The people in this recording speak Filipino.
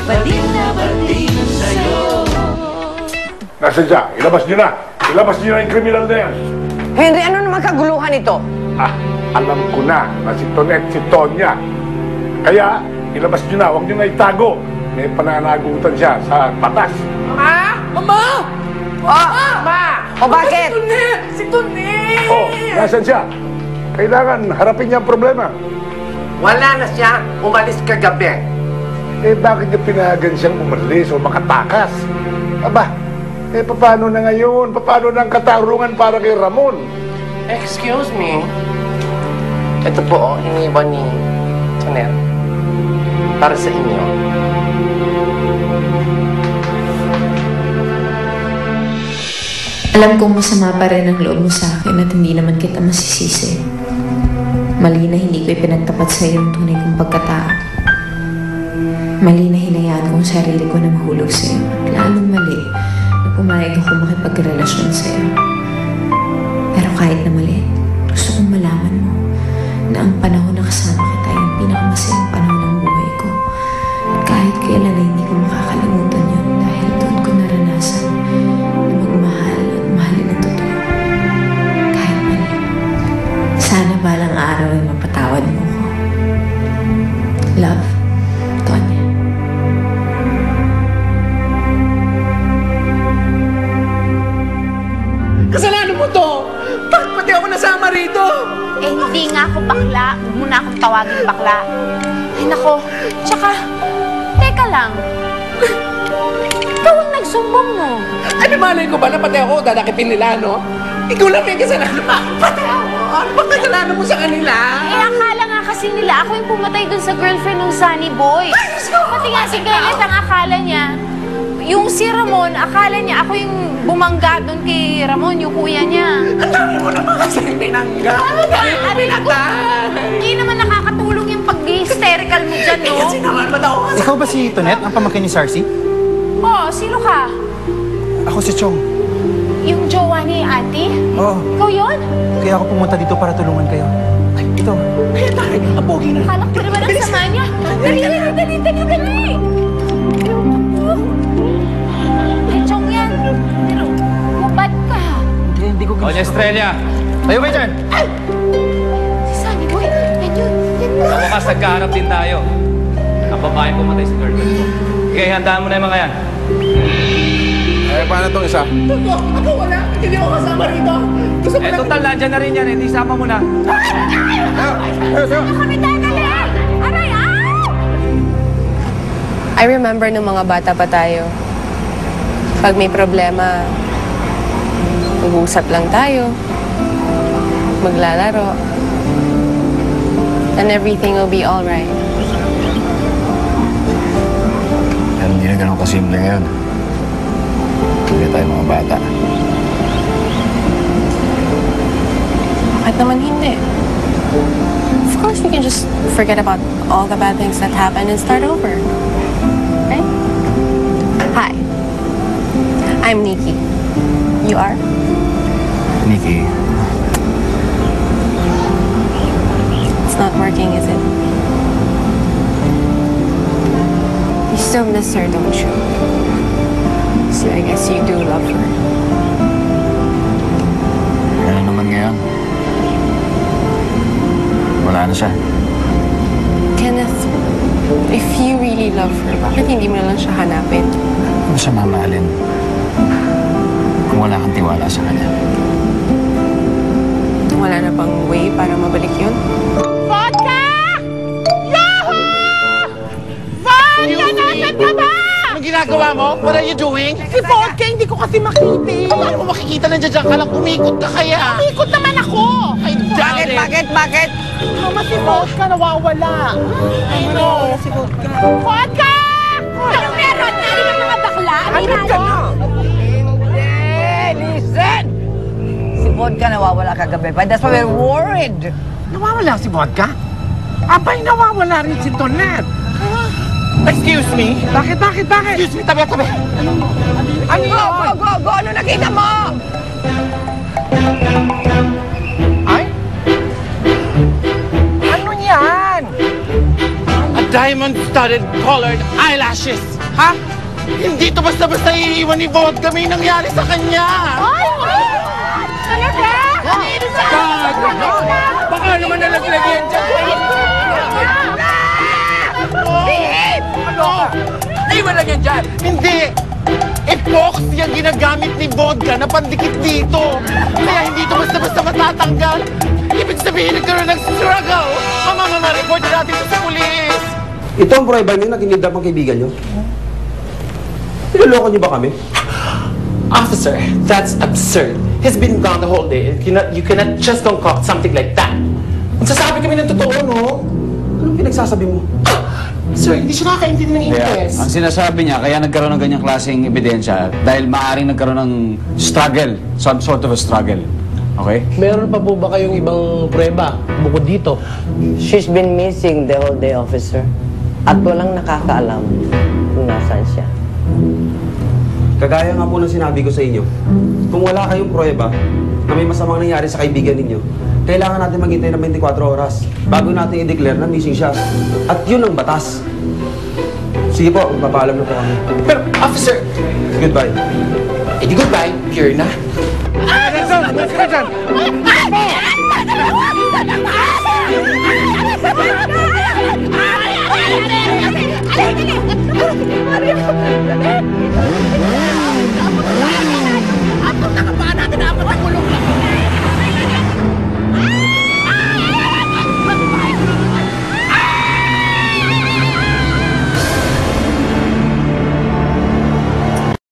bading sa'yo. Nasaan siya? Ilabas niyo na! Ilabas niyo na yung kriminal na yan! Henry, ano naman kaguluhan ito? Alam ko na si Tonet, si Tonya. Kaya, ilabas niyo na, huwag niyo na itago. May pananagutan siya sa batas. Ma! Mama! Ma! O bakit? Si Tonet! Nasaan siya? Kailangan harapin niya ang problema. Wala na siya. Umalis kagabi. Bakit niya pinahagan siyang umalis o makatakas? Aba, paano na ngayon? Paano na ang katarungan para kay Ramon? Excuse me. Ito po, iniwan ni Tonet. Para sa inyo. Alam kong masama pa rin ang loob mo sa akin at hindi naman kita masisisi. Mali na hindi ko ipinagtapat sa iyo ang tunay kong pagkatao. Mali na hinayaan kong sarili ko na mahulog sa iyo. Lalong mali na pumayag ako makipagrelasyon sa iyo. Pero kahit na mali, gusto kong malaman mo na ang panahon na kasama kita ay ang pinakamasayang panahon ng buhay ko. At kahit kailan ay hindi ko makakalimutan yun dahil doon ko naranasan na magmahal at mahalin ng totoo. Kahit mali. Sana balang araw ay mapatawad mo ko. Love, Tonya. Kasalanan mo to! Bakit pati ako nasama rito? Hindi nga ako bakla. Huwag mo na akong tawagin bakla. Ay, nako. Tsaka, teka lang. Ikaw ang nagsumbong mo. Ano malay ko ba na pati ako dadakipin nila, no? Ikaw lang may kasalanan. Pati ako! Ano bang kasalanan mo sa kanila? Akala nga kasi nila ako yung pumatay dun sa girlfriend ng Sunny Boy. Pati nga si Kenneth ang akala niya. Yung si Ramon, akala niya ako yung bumangga doon kay Ramon, yung kuya niya. Ang dami mo naman kasi pinangga. Ano ba? Hindi naman nakakatulong yung pag-hysterical mo dyan, no? Kasi naman, ba't ako Ikaw ba si Tonet, ang pamangkin ni Sarcy? Sino ka? Ako si Chong. Yung jowa ni Ate? Oo. Ikaw yun? Kaya ako pumunta dito para tulungan kayo. Ay, ito. Kaya tayo, abogi na. Akala ko naman ang sama niya. Dali! Ay, Chong yan. Pero, mabad ka. Hindi ko Doña Estrella! Tayo kayo dyan! Si Sunny Boy, yan yun. Sa wakas, nagkaharap din tayo. Ang babae pumatay sa girlfriend ko. Okay, handaan mo na yung mga yan. Paano itong isa? Ako wala. Hindi ako kasama rito. Gusto ko Total, nandyan na rin yan. Hindi sama mo na. Kami tayo dali! Aray, I remember nung mga bata pa tayo. Pag may problema, mag-uusap lang tayo. Maglalaro. And everything will be alright. Pero hindi na ganun kasimple ngayon. Hindi tayo mga bata. Bakit naman hindi? Of course, we can just forget about all the bad things that happened and start over. Right? Hi. I'm Nikki. You are? Nikki, It's not working, is it? You still miss her, don't you? So I guess you do love her. ano naman ngayon? Wala na siya. Kenneth, if you really love her, bakit hindi mo na lang siya hanapin? Ano siya mamahalin? Kung wala kang tiwala sa kanya. Wala na bang way para mabalik yun? Vodka! Yahoo! Vodka, nasan ka ba? Anong ginagawa mo? What are you doing? Si Vodka, hindi ko kasi makita. Paano mo makikita nandiyan dyan ka lang? Umikot ka kaya? Umikot naman ako! Ay, Bakit? Mama, si Vodka nawawala. Ano? Si Vodka. Vodka! Anong meron? Nari ng mga bakla? Ano ka na? Listen! Si Vodka nawawala kagabi pa. That's why we're worried. Nawawala si Vodka? Abay, nawawala rin si Tonet. Excuse me? Bakit? Excuse me, tabi. Ano yun? Go! Ano nakita mo? Ay? Ano yan? diamond-studded colored eyelashes. Ha? Hindi to basta-basta iiwan ni Vodka. May nangyari sa kanya. Talaga? Baka naman nalaglag yan dyan. Ano? Iwan lang yan dyan. Hindi. Epoxy ang ginagamit ni Vodka na pandikit dito. Kaya hindi ito basta-basta matatanggal. Ibig sabihin nagkaroon ng struggle. Report natin ito sa pulis. Ito ang prueba niyo na kinidnap ang kaibigan niyo? Niloloko niyo ba kami? Officer, that's absurd. He's been gone the whole day. You cannot just concoct something like that. Magsasabi kami ng totoo, no? Anong pinagsasabi mo? Sir, hindi siya nakakaintindi ng Ingles. Ang sinasabi niya, kaya nagkaroon ng ganyang klaseng ebidensya dahil maaaring nagkaroon ng struggle, some sort of a struggle. Okay? Meron pa po ba kayong ibang prueba bukod dito? She's been missing the whole day, officer. At walang nakakaalam kung nasaan siya. Kagaya nga po ng sinabi ko sa inyo, kung wala kayong prueba na may masamang nangyari sa kaibigan ninyo, kailangan natin maghintay ng 24 oras bago natin i-declare na missing siya. At yun ang batas. Sige po, magpapaalam na po kami. Pero, officer, Goodbye. edi goodbye, pure na. Mario!